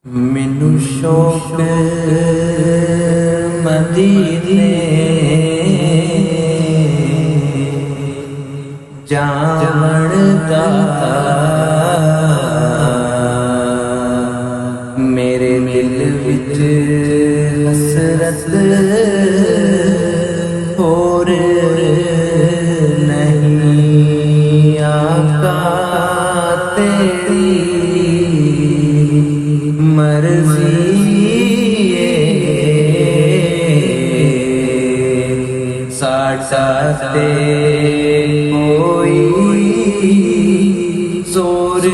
मैनू शौक मदीने जावण दा, मेरे दिल विच हसरत होर नहीं आका तेरी मर्जी साडा ते कोई जोर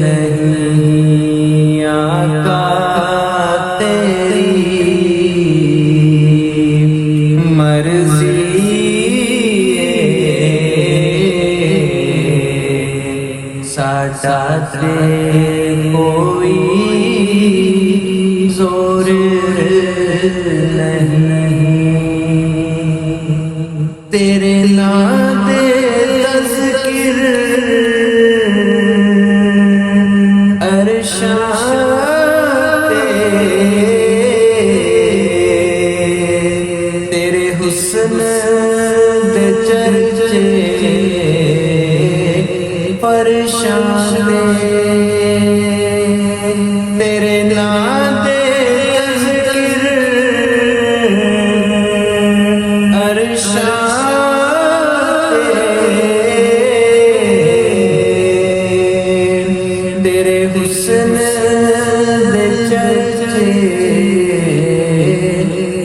नहीं आका तेरी मर्जी साडा ते कोई जोर नहीं। तेरे नाम दे तज़किर अरशां ते, तेरे हुस्न दे चर्चे परेशान दे, तेरे नाम दे तज़किर अरशां ते, तेरे हुस्न दे चर्चे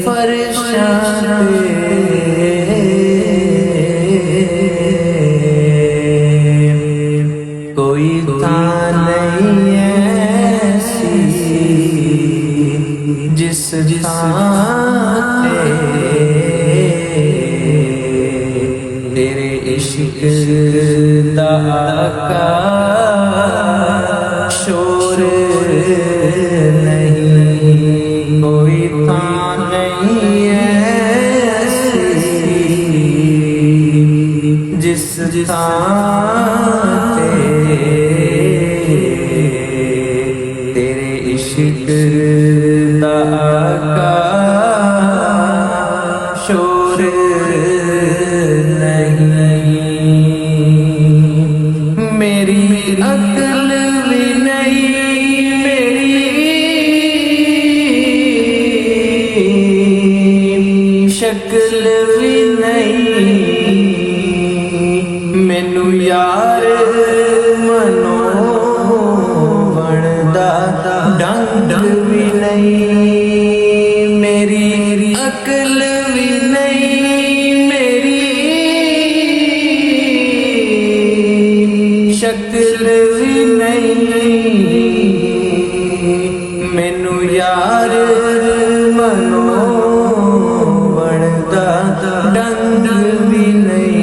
परेशान दे। कोई थां नहीं ऐसी जिस थां ते तेरे इश्क दा आका शोर नहीं। कोई थां नहीं ऐसी जिस थां तेरे इश्क दा आका शोर नहीं। मेरी अक्ल भी नहीं, मेरी शक्ल भी नहीं, मैनू यार मनो बनदा डंग भी नहीं। मेरी अक्ल भी नहीं, मेरी शक्ल भी नहीं, मैनू यार मनो बनदा डंग भी नहीं।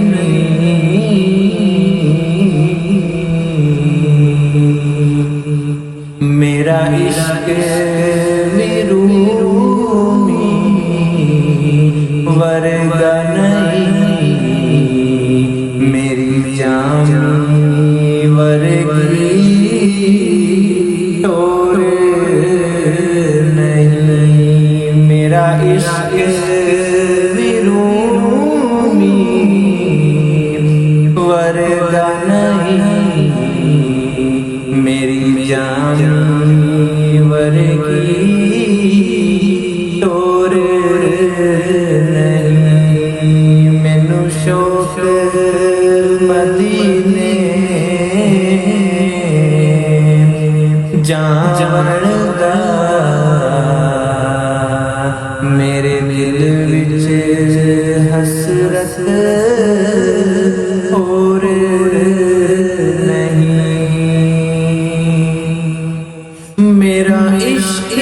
मेरा इश्क रूमी वर्गा नहीं, मेरी जामी वर्गी टोर नहीं। मेरा इश्क रूमी वर्गा नहीं, मेरी जामी वर्गी टोर नहीं। मैनू शौक मदीने जावण दा, मेरे दिल विच हसरत होर नहीं। मेरा इश्क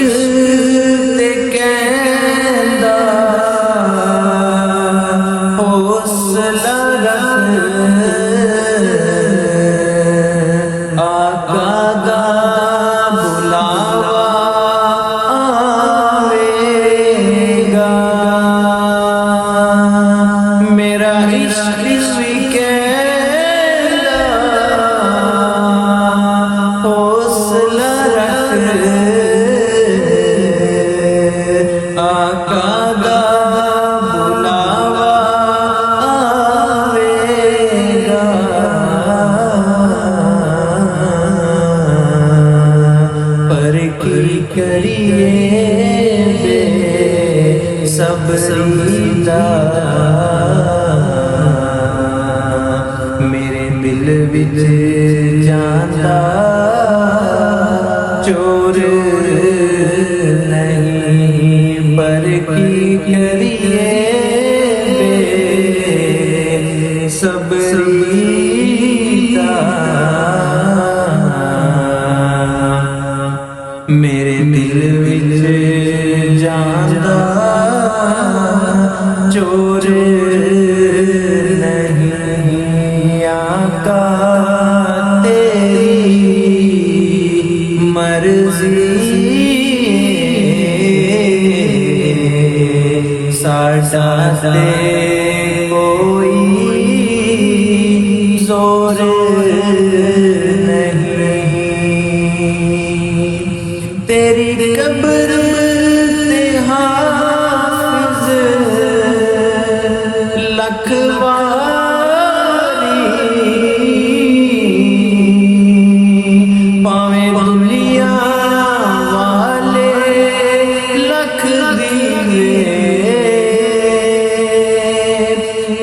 ते कहंदा हौसला रख, आका दा बुलावा आका दा बुलावा आवेगा पर की करिए सबरीदा मेरे दिल विच जांदा चोर नहीं पर की करिए सबरीदा मेरे दिल विच जांदा चोर नहीं आका तेरी मर्जी साडा ते कोई जोर नहीं तेरी कब्र ते हाफिज लखवारी पावे दुनिया वाले लख दीवे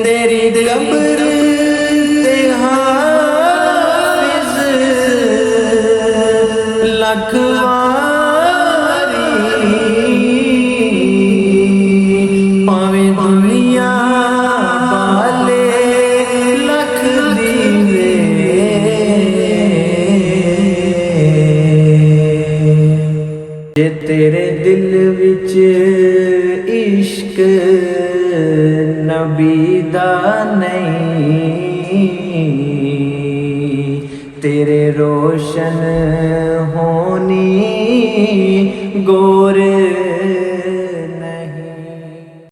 तेरी कब्र ते हाफिज लखवारी पावे दुनिया वाले लख दीवे जे तेरे दिल विच इश्क नबी दा नहीं तेरे रोशन होनी